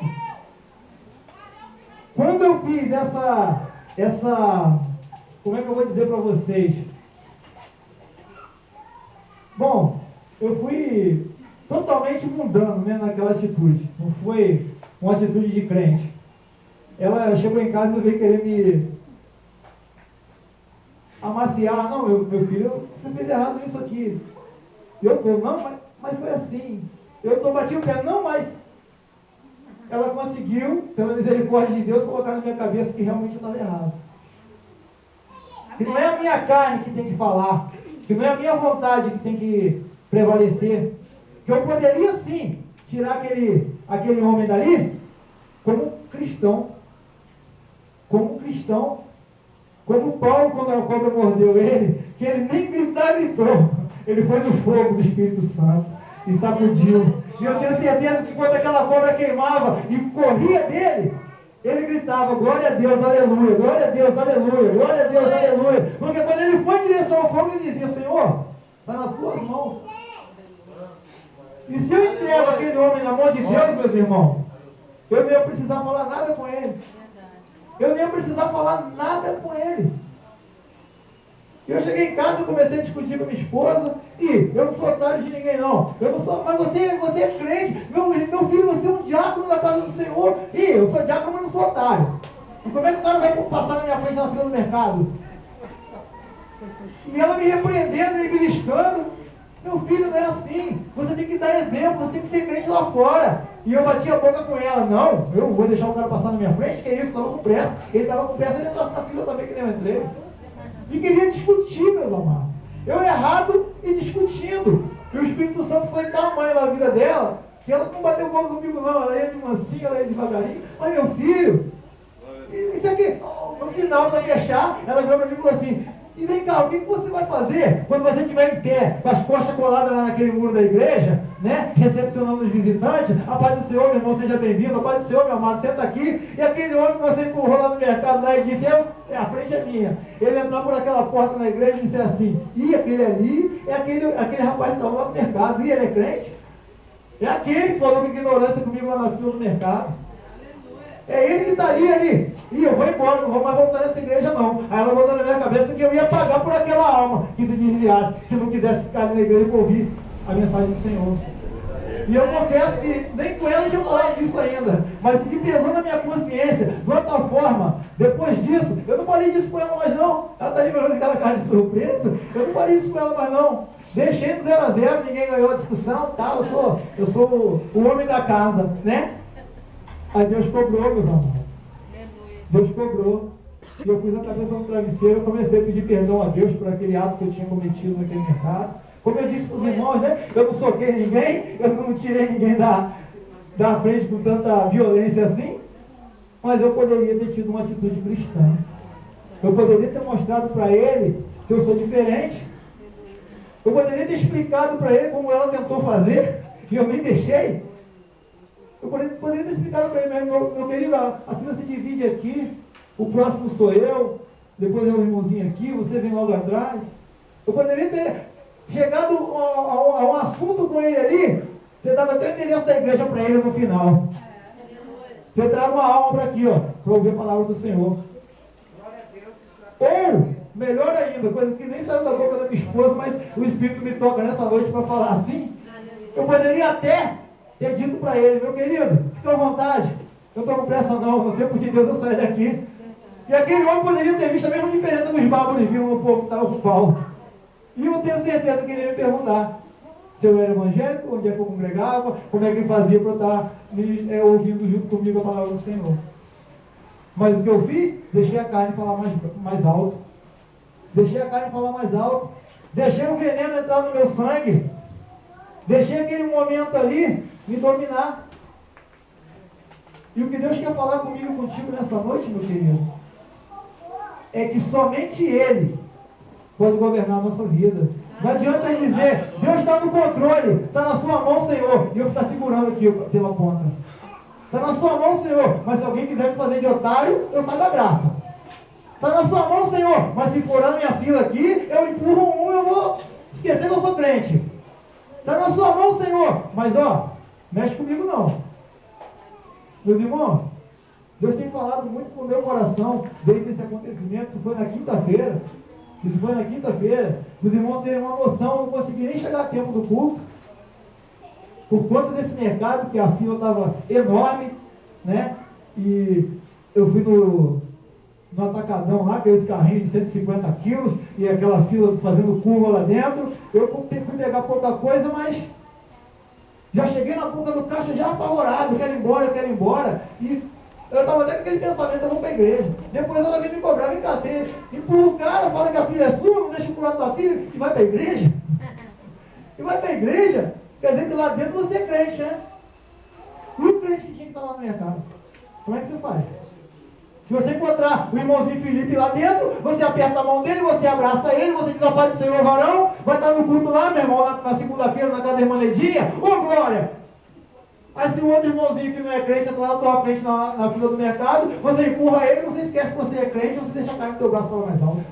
Quando eu fiz essa como é que eu vou dizer para vocês? Bom, eu fui totalmente mundano, né, naquela atitude. Não foi uma atitude de crente. ela chegou em casa e veio querer me amaciar. Não, meu filho, você fez errado nisso aqui. Eu tô, não, mas foi assim. Eu tô bati o pé, não, mas ela conseguiu, pela misericórdia de Deus, colocar na minha cabeça que realmente eu estava errado. Que não é a minha carne que tem que falar, que não é a minha vontade que tem que prevalecer, que eu poderia sim tirar aquele homem dali como cristão, como Paulo, quando a cobra mordeu ele, que ele nem gritou, ele foi no fogo do Espírito Santo e sacudiu. E eu tenho certeza que quando aquela cobra queimava e corria dele, ele gritava, glória a Deus, aleluia, glória a Deus, aleluia, glória a Deus, aleluia. Porque quando ele foi em direção ao fogo, ele dizia, Senhor, está nas tuas mãos. E se eu entrego aquele homem na mão de Deus, meus irmãos, eu não ia precisar falar nada com ele. Eu nem ia precisar falar nada com ele. Eu cheguei em casa e comecei a discutir com a minha esposa. E eu não sou otário de ninguém, não. Eu não sou, mas você é crente. Meu filho, você é um diácono da casa do Senhor. E eu sou diácono, mas não sou otário. E como é que o cara vai passar na minha frente na fila do mercado? E ela me repreendendo, me beliscando. Meu filho, não é assim. Você tem que dar exemplo, você tem que ser crente lá fora. E eu bati a boca com ela. Não, eu vou deixar o cara passar na minha frente, que é isso, estava com pressa. Ele estava com pressa, ele entrasse na fila também, que nem eu entrei. E queria discutir, meus amados. Eu errado e discutindo. E o Espírito Santo foi tamanho na vida dela, que ela não bateu boca comigo não. Ela ia de mansinho, ela ia devagarinho. Mas meu filho, isso aqui, no final, para fechar, ela virou para mim e falou assim, e vem cá, o que você vai fazer quando você estiver em pé, com as costas coladas lá naquele muro da igreja, né, recepcionando os visitantes? A paz do Senhor, meu irmão, seja bem-vindo. A paz do Senhor, meu amado, senta aqui. E aquele homem que você empurrou lá no mercado lá e disse, a frente é minha. Ele entrou por aquela porta na igreja e disse assim, e aquele ali é aquele rapaz que estava lá no mercado. E ele é crente? É aquele que falou com ignorância comigo lá na fila do mercado. É ele que está ali. E eu vou embora, não vou mais voltar nessa igreja não. Aí ela botou na minha cabeça que eu ia pagar por aquela alma que se desviasse, que não quisesse ficar ali na igreja para ouvir a mensagem do Senhor. E eu confesso que nem com ela eu tinha falado disso ainda, mas o que pesou na minha consciência, de outra forma, depois disso, eu não falei disso com ela mais não. Ela está ali me olhando com aquela cara de surpresa, eu não falei isso com ela mais não. Deixei no 0 a 0, ninguém ganhou a discussão, tá? Eu sou o homem da casa, né? Aí Deus cobrou, meus amados. Deus cobrou. E eu pus a cabeça no travesseiro, eu comecei a pedir perdão a Deus por aquele ato que eu tinha cometido naquele mercado. Como eu disse para os irmãos, né? Eu não soquei ninguém, eu não tirei ninguém da frente com tanta violência assim, mas eu poderia ter tido uma atitude cristã. Eu poderia ter mostrado para ele que eu sou diferente. Eu poderia ter explicado para ele como ela tentou fazer, e eu nem deixei. Eu poderia ter explicado para ele, meu querido, a fila se divide aqui, o próximo sou eu, depois é o irmãozinho aqui, você vem logo atrás. Eu poderia ter chegado a um assunto com ele ali, ter dado até o endereço da igreja para ele no final. Ter trago uma alma para aqui, ó, para ouvir a palavra do Senhor. Ou, melhor ainda, coisa que nem saiu da boca da minha esposa, mas o Espírito me toca nessa noite para falar assim. Eu poderia até ter dito para ele, meu querido, fica à vontade, eu não estou com pressa não, no tempo de Deus eu saio daqui. E aquele homem poderia ter visto a mesma diferença nos bárbaros viram no povo que estava com Paulo. E eu tenho certeza que ele ia me perguntar se eu era evangélico, onde é que eu congregava, como é que eu fazia para estar ouvindo junto comigo a palavra do Senhor. Mas o que eu fiz? Deixei a carne falar mais alto. Deixei a carne falar mais alto. Deixei o veneno entrar no meu sangue. Deixei aquele momento ali me dominar. E o que Deus quer falar comigo e contigo nessa noite, meu querido, é que somente Ele pode governar a nossa vida. Não adianta dizer, Deus está no controle, está na sua mão, Senhor, e eu ficar segurando aqui pela ponta. Está na sua mão, Senhor, mas se alguém quiser me fazer de otário, eu saio da graça. Está na sua mão, Senhor, mas se for na minha fila aqui, eu empurro um, eu vou esquecer que eu sou crente. Está na sua mão, Senhor, mas ó, mexe comigo não. Meus irmãos, Deus tem falado muito com o meu coração desde esse acontecimento. Isso foi na quinta-feira. Os irmãos terem uma noção, eu não consegui nem chegar a tempo do culto. Por conta desse mercado, que a fila estava enorme, né? E eu fui no atacadão lá, aqueles carrinhos de 150 quilos, e aquela fila fazendo curva lá dentro. Eu fui pegar pouca coisa, mas já cheguei na boca do caixa já apavorado, quero ir embora. E eu estava até com aquele pensamento, eu vou para a igreja. Depois ela vem me cobrar, vem cá, você empurra o cara, fala que a filha é sua, não deixa empurrar tua filha, e vai para a igreja? E vai para a igreja? Quer dizer que lá dentro você é crente, né? E o crente que tinha que estar lá no mercado? Como é que você faz? Se você encontrar o irmãozinho Felipe lá dentro, você aperta a mão dele, você abraça ele, você diz a paz do Senhor, varão, vai estar no culto lá, meu irmão, na segunda-feira, na casa da irmã Ledinha, ô glória! Aí se o outro irmãozinho que não é crente entra lá na tua frente na fila do mercado, você empurra ele, você esquece que você é crente, você deixa cair no teu braço para mais alto.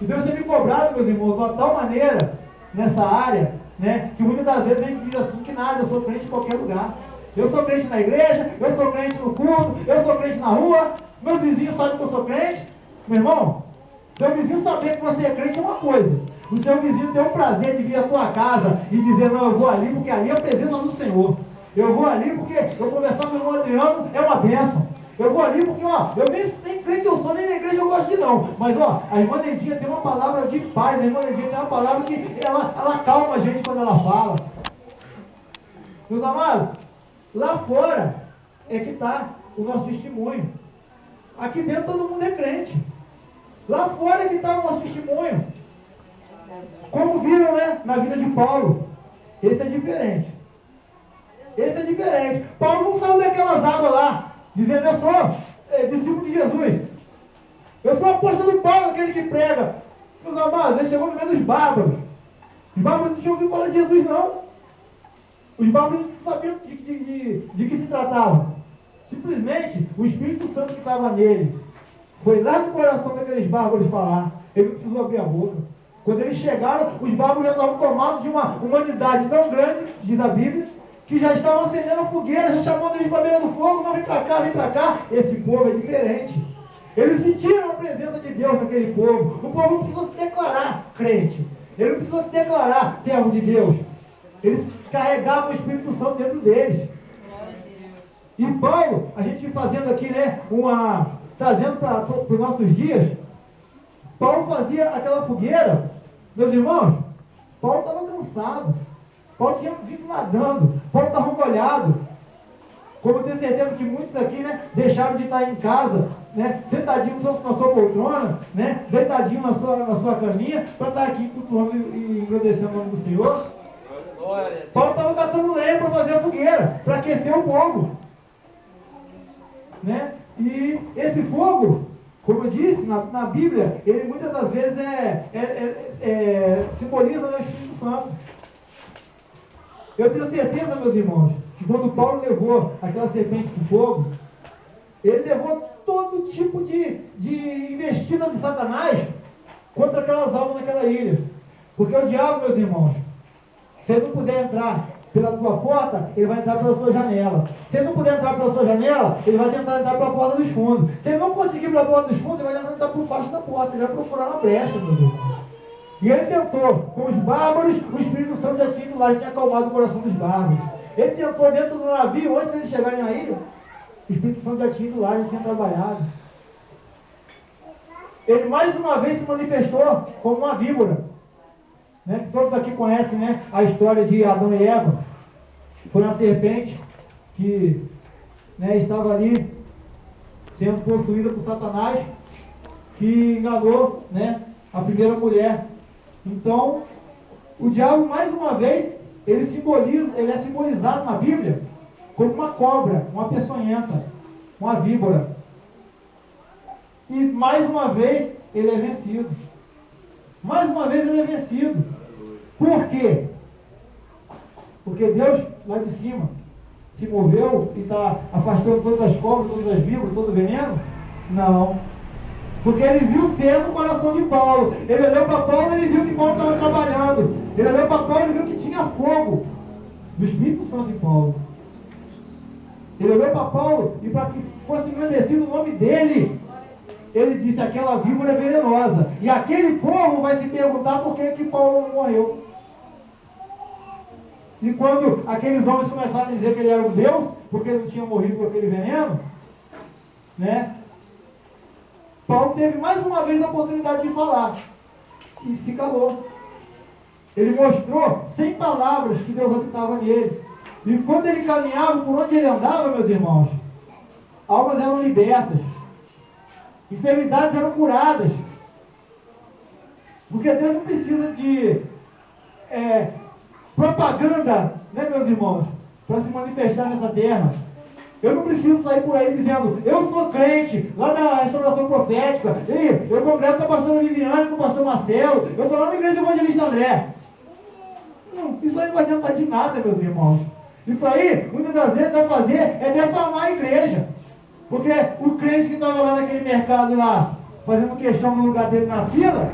E Deus tem me cobrado, meus irmãos, de uma tal maneira, nessa área, né, que muitas das vezes a gente diz assim, que nada, eu sou crente em qualquer lugar. Eu sou crente na igreja, eu sou crente no culto, eu sou crente na rua, meus vizinhos sabem que eu sou crente. Meu irmão, seu vizinho saber que você é crente é uma coisa. O seu vizinho ter o prazer de vir à tua casa e dizer, não, eu vou ali porque ali é a presença do Senhor. Eu vou ali porque eu conversar com o irmão Adriano é uma bênção. Eu vou ali porque, ó, eu nem crente eu sou, nem na igreja eu gosto de não. Mas, ó, a irmã Neidinha tem uma palavra de paz, a irmã Neidinha tem uma palavra que ela calma a gente quando ela fala. Meus amados, lá fora é que está o nosso testemunho. Aqui dentro todo mundo é crente. Lá fora é que está o nosso testemunho. Como viram, né, na vida de Paulo. Esse é diferente. Esse é diferente. Paulo não saiu daquelas águas lá, dizendo, eu sou discípulo de Jesus. Eu sou apóstolo Paulo, aquele que prega. Meus amados, ele chegou no meio dos bárbaros. Os bárbaros não tinham ouvido falar de Jesus, não. Os bárbaros não sabiam de que se tratava. Simplesmente, o Espírito Santo que estava nele foi lá no coração daqueles bárbaros falar. Ele não precisou abrir a boca. Quando eles chegaram, os bárbaros já estavam tomados de uma humanidade tão grande, diz a Bíblia, que já estavam acendendo a fogueira, já chamando eles para a beira do fogo, não, vem para cá, vem para cá. Esse povo é diferente. Eles sentiram a presença de Deus naquele povo. O povo não precisou se declarar crente. Ele não precisou se declarar servo de Deus. Eles carregavam o Espírito Santo dentro deles. E Paulo, a gente fazendo aqui, né, trazendo para os nossos dias, Paulo fazia aquela fogueira, meus irmãos, Paulo estava cansado, Paulo tinha vindo nadando, Paulo estava molhado, como eu tenho certeza que muitos aqui, né, deixaram de estar em casa, né, sentadinho na sua poltrona, né, deitadinho na sua caminha, para estar aqui cultuando e agradecendo o nome do Senhor. Paulo estava catando lenha para fazer a fogueira, para aquecer o povo. Né? E esse fogo, como eu disse, na Bíblia, ele muitas das vezes simboliza o Espírito Santo. Eu tenho certeza, meus irmãos, que quando Paulo levou aquela serpente para o fogo, ele levou todo tipo de investida de Satanás contra aquelas almas naquela ilha. Porque o diabo, meus irmãos, se ele não puder entrar pela tua porta, ele vai entrar pela sua janela. Se ele não puder entrar pela sua janela, ele vai tentar entrar pela porta dos fundos. Se ele não conseguir pela porta dos fundos, ele vai tentar entrar por baixo da porta. Ele vai procurar uma brecha, meus irmãos. E ele tentou. Com os bárbaros, o Espírito Santo já tinha ido lá, já tinha acalmado o coração dos bárbaros. Ele tentou dentro do navio, antes deles chegarem à ilha, o Espírito Santo já tinha ido lá, já tinha trabalhado. Ele mais uma vez se manifestou como uma víbora. Né, que todos aqui conhecem, né, a história de Adão e Eva. Foi uma serpente que, né, estava ali sendo possuída por Satanás, que enganou, né, a primeira mulher. Então, o diabo, mais uma vez, ele é simbolizado na Bíblia como uma cobra, uma peçonhenta, uma víbora. E mais uma vez ele é vencido. Mais uma vez ele é vencido. Por quê? Porque Deus, lá de cima, se moveu e está afastando todas as cobras, todas as víboras, todo o veneno? Não. Porque ele viu fé no coração de Paulo. Ele olhou para Paulo e ele viu que Paulo estava trabalhando. Ele olhou para Paulo e viu que tinha fogo do Espírito Santo em Paulo. Ele olhou para Paulo e para que fosse engrandecido o nome dele, ele disse, aquela víbora é venenosa. E aquele povo vai se perguntar por que Paulo não morreu. E quando aqueles homens começaram a dizer que ele era um Deus, porque ele não tinha morrido com aquele veneno, né? Paulo teve mais uma vez a oportunidade de falar e se calou. Ele mostrou sem palavras que Deus habitava nele. E quando ele caminhava, por onde ele andava, meus irmãos, almas eram libertas, enfermidades eram curadas. Porque Deus não precisa de propaganda, né, meus irmãos, para se manifestar nessa terra. Eu não preciso sair por aí dizendo, eu sou crente, lá na restauração profética, e eu congrego com a pastora Viviane, com o pastor Marcelo, eu estou lá na igreja evangelista André. Não, isso aí não vai adiantar de nada, meus irmãos. Isso aí, muitas das vezes, vai fazer é defamar a igreja. Porque o crente que estava lá naquele mercado lá, fazendo questão no lugar dele na fila,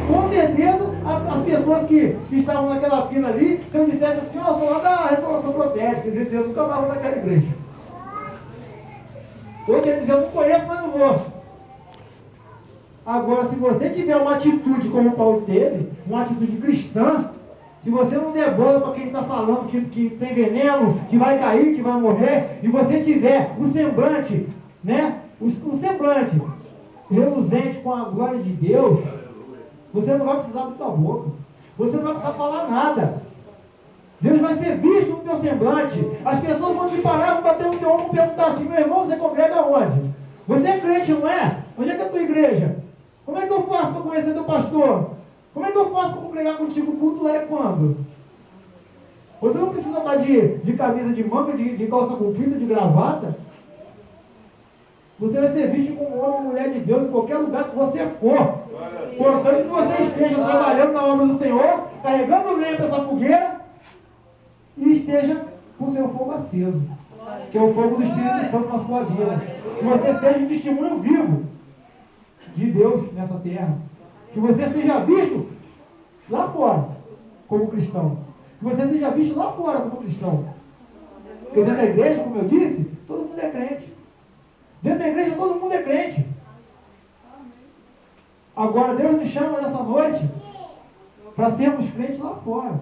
com certeza, as pessoas que estavam naquela fila ali, se eu dissesse assim, ó, sou lá da restauração profética, eles iam dizer, eu nunca mais vou naquela igreja. Outro ia dizer, eu não conheço, mas não vou. Agora, se você tiver uma atitude como Paulo teve, uma atitude cristã, se você não der bola para quem está falando que tem veneno, que vai cair, que vai morrer, e você tiver o semblante, né? O semblante reluzente com a glória de Deus, você não vai precisar abrir tua boca. Você não vai precisar falar nada. Deus vai ser visto no teu semblante. As pessoas vão te parar, vão bater no teu ombro e perguntar assim, meu irmão, você congrega onde? Você é crente, não é? Onde é que é a tua igreja? Como é que eu faço para conhecer teu pastor? Como é que eu faço para congregar contigo? O culto lá é quando? Você não precisa estar de camisa de manga, de calça comprida, de gravata. Você vai ser visto como homem ou mulher de Deus em qualquer lugar que você for. Portanto, que você esteja trabalhando na obra do Senhor, carregando lenha para essa fogueira, e esteja com seu fogo aceso, que é o fogo do Espírito Santo na sua vida. Que você seja um testemunho vivo de Deus nessa terra. Que você seja visto lá fora como cristão. Que você seja visto lá fora como cristão. Porque dentro da igreja, como eu disse, todo mundo é crente. Dentro da igreja todo mundo é crente. Agora Deus nos chama nessa noite para sermos crentes lá fora.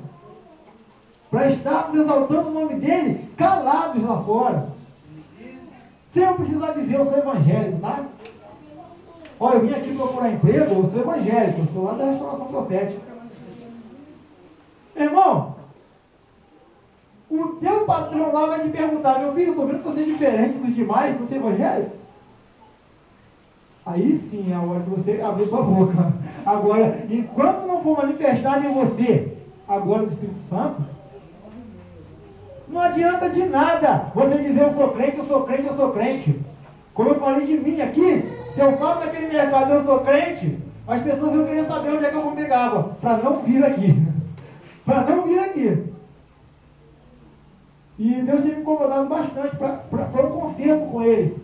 Para estarmos exaltando o nome dele calados lá fora. Sem eu precisar dizer, eu sou evangélico, tá? Ó, eu vim aqui procurar emprego, eu sou evangélico, eu sou lá da restauração profética. Meu irmão, o teu patrão lá vai te perguntar, meu filho, eu estou vendo que você é diferente dos demais, você é evangélico? Aí sim é a hora que você abriu tua boca. Agora, enquanto não for manifestado em você a glória do Espírito Santo, não adianta de nada você dizer eu sou crente, eu sou crente, eu sou crente. Como eu falei de mim aqui, se eu falo naquele mercado eu sou crente, as pessoas iam querer saber onde é que eu congregava, para não vir aqui. Para não vir aqui. E Deus tem me incomodado bastante para um conserto com Ele,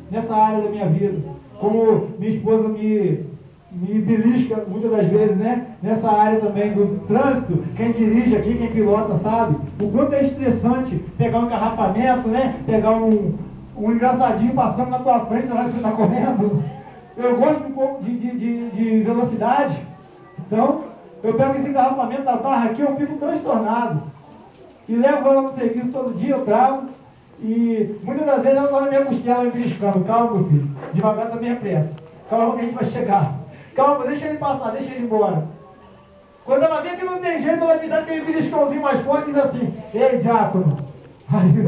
nessa área da minha vida. Como minha esposa me belisca muitas das vezes, né? Nessa área também do trânsito, quem dirige aqui, quem pilota, sabe? O quanto é estressante pegar um engarrafamento, né? Pegar um engraçadinho passando na tua frente na hora que você está correndo. Eu gosto um pouco de velocidade, então eu pego esse engarrafamento da barra aqui, eu fico transtornado. E levo ela no serviço todo dia, eu trago. E muitas das vezes ela está na minha costela me beliscando. Calma, meu filho, devagar também é pressa. Calma que a gente vai chegar. Calma, deixa ele passar, deixa ele ir embora. Quando ela vê que não tem jeito, ela me dá aquele beliscãozinho mais forte e diz assim, ei, diácono. Aí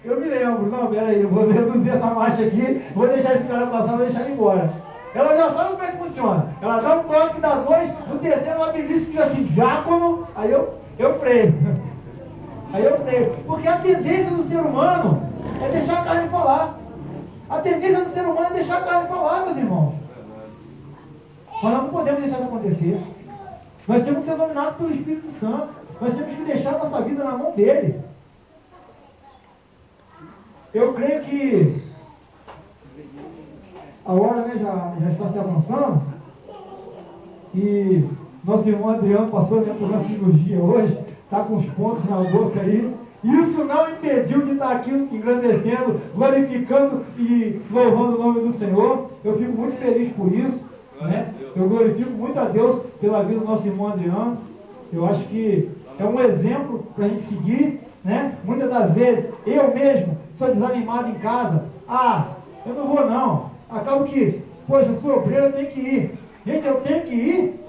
eu me lembro, não, peraí, eu vou reduzir essa marcha aqui, vou deixar esse cara passar, vou deixar ele embora. Ela já sabe como é que funciona. Ela dá um toque, dá dois, no terceiro ela belisca e diz assim, diácono, aí eu freio. Aí eu freio. Porque a tendência do ser humano é deixar a carne falar. A tendência do ser humano é deixar a carne falar, meus irmãos. Mas nós não podemos deixar isso acontecer. Nós temos que ser dominados pelo Espírito Santo. Nós temos que deixar a nossa vida na mão dele. Eu creio que a hora, né, já está se avançando. E nosso irmão Adriano passou, né, por uma cirurgia hoje. Está com os pontos na boca aí. Isso não impediu de estar aqui engrandecendo, glorificando e louvando o nome do Senhor. Eu fico muito feliz por isso, né? Eu glorifico muito a Deus pela vida do nosso irmão Adriano. Eu acho que é um exemplo para a gente seguir, né? Muitas das vezes, eu mesmo estou desanimado em casa. eu não vou não. Acabo que, poxa, eu sou obreiro, eu tenho que ir. Gente, eu tenho que ir?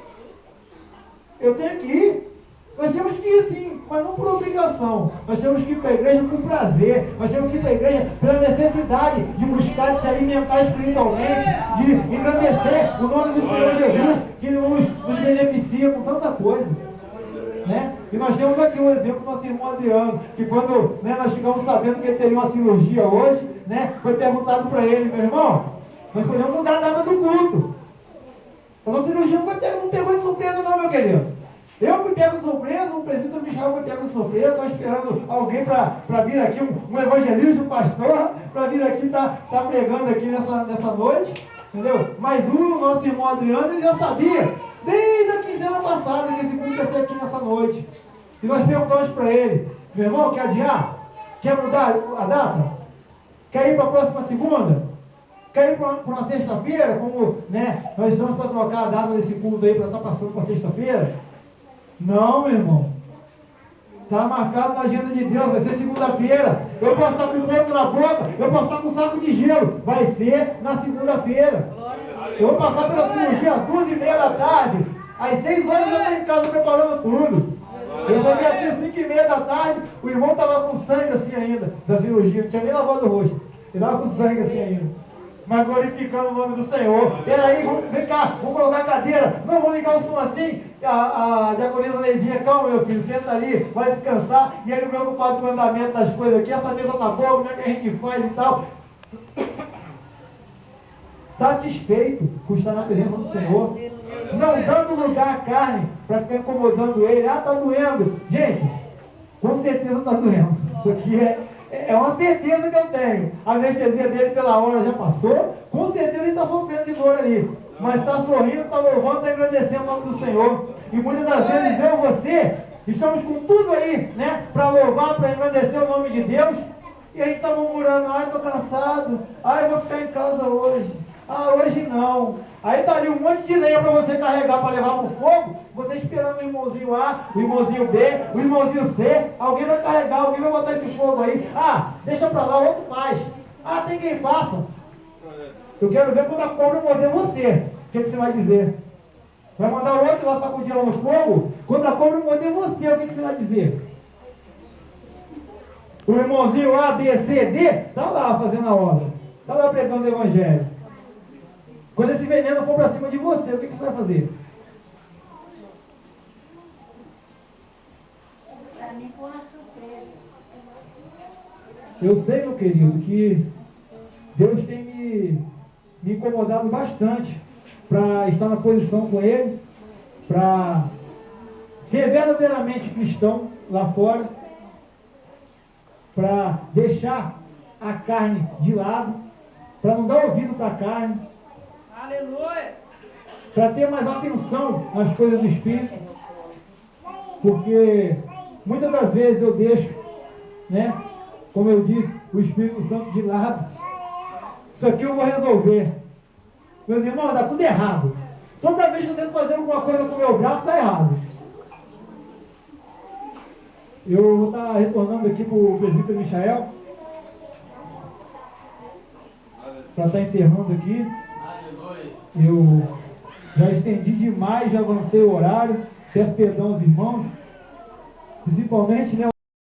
Eu tenho que ir? Nós temos que ir sim, mas não por obrigação. Nós temos que ir para a igreja por prazer. Nós temos que ir para a igreja pela necessidade de buscar, de se alimentar espiritualmente, de engrandecer o nome do Senhor Jesus, que nos beneficia com tanta coisa. Né? E nós temos aqui um exemplo do nosso irmão Adriano, que quando, né, nós ficamos sabendo que ele teria uma cirurgia hoje, né, foi perguntado para ele, meu irmão, nós podemos mudar nada do culto. Essa cirurgia não pegou de surpresa não, meu querido. Eu fui pego de surpresa, o presbítero Michel foi pego de surpresa, estou esperando alguém para vir aqui, um evangelista, um pastor, para vir aqui tá pregando aqui nessa noite, entendeu? Mas o nosso irmão Adriano, ele já sabia, desde a quinzena passada, que esse culto ia ser aqui nessa noite. E nós perguntamos para ele, meu irmão, quer adiar? Quer mudar a data? Quer ir para a próxima segunda? Quer ir para uma sexta-feira? Como, né, nós estamos para trocar a data desse culto aí, para estar passando para sexta-feira? Não, meu irmão. Está marcado na agenda de Deus, vai ser segunda-feira. Eu posso estar com ponto na boca, eu posso estar com um saco de gelo. Vai ser na segunda-feira. Eu vou passar pela cirurgia às 2h30 da tarde. Às 6 horas eu estou em casa preparando tudo. Eu cheguei aqui às 5h30 da tarde, o irmão estava com sangue assim ainda, da cirurgia, não tinha nem lavado o rosto. Ele estava com sangue assim ainda. Mas glorificando o nome do Senhor. Peraí, vem cá, vamos colocar a cadeira. Não, vamos ligar o som assim. A diaconisa Neidinha, calma meu filho, senta ali, vai descansar. E ele preocupado com o andamento das coisas aqui. Essa mesa tá boa, como é que a gente faz e tal. Satisfeito por estar na presença do Senhor. Não dando lugar à carne para ficar incomodando ele. Ah, tá doendo. Gente, com certeza tá doendo. Isso aqui é uma certeza que eu tenho. A anestesia dele pela hora já passou. Com certeza ele está sofrendo de dor ali. Mas está sorrindo, está louvando, está agradecendo o nome do Senhor. E muitas das vezes eu e você estamos com tudo aí, né? Para louvar, para engrandecer o nome de Deus. E a gente está murmurando, ai, estou cansado. Ai, eu vou ficar em casa hoje. Ah, hoje não. Aí tá ali um monte de lenha para você carregar, para levar para o fogo. Você esperando o irmãozinho A, o irmãozinho B, o irmãozinho C. Alguém vai carregar, alguém vai botar esse fogo aí. Ah, deixa para lá, o outro faz. Ah, tem quem faça. Eu quero ver quando a cobra morder você. O que você vai dizer? Vai mandar o outro lá sacudir lá no fogo? Quando a cobra morder você, o que você vai dizer? O irmãozinho A, B, C, D, está lá fazendo a obra. Está lá pregando o evangelho. Quando esse veneno for para cima de você, o que você vai fazer? Para mim foi uma surpresa. Eu sei, meu querido, que Deus tem me incomodado bastante para estar na posição com Ele, para ser verdadeiramente cristão lá fora, para deixar a carne de lado, para não dar ouvido para a carne, Aleluia! para ter mais atenção nas coisas do Espírito, porque muitas das vezes eu deixo, né, como eu disse, o Espírito Santo de lado. Isso aqui eu vou resolver. Meus irmãos, dá tudo errado. Toda vez que eu tento fazer alguma coisa com o meu braço, dá errado. Eu vou estar retornando aqui para o presbítero Michael, para estar encerrando aqui. Eu já estendi demais, já avancei o horário. Peço perdão aos irmãos, principalmente, né?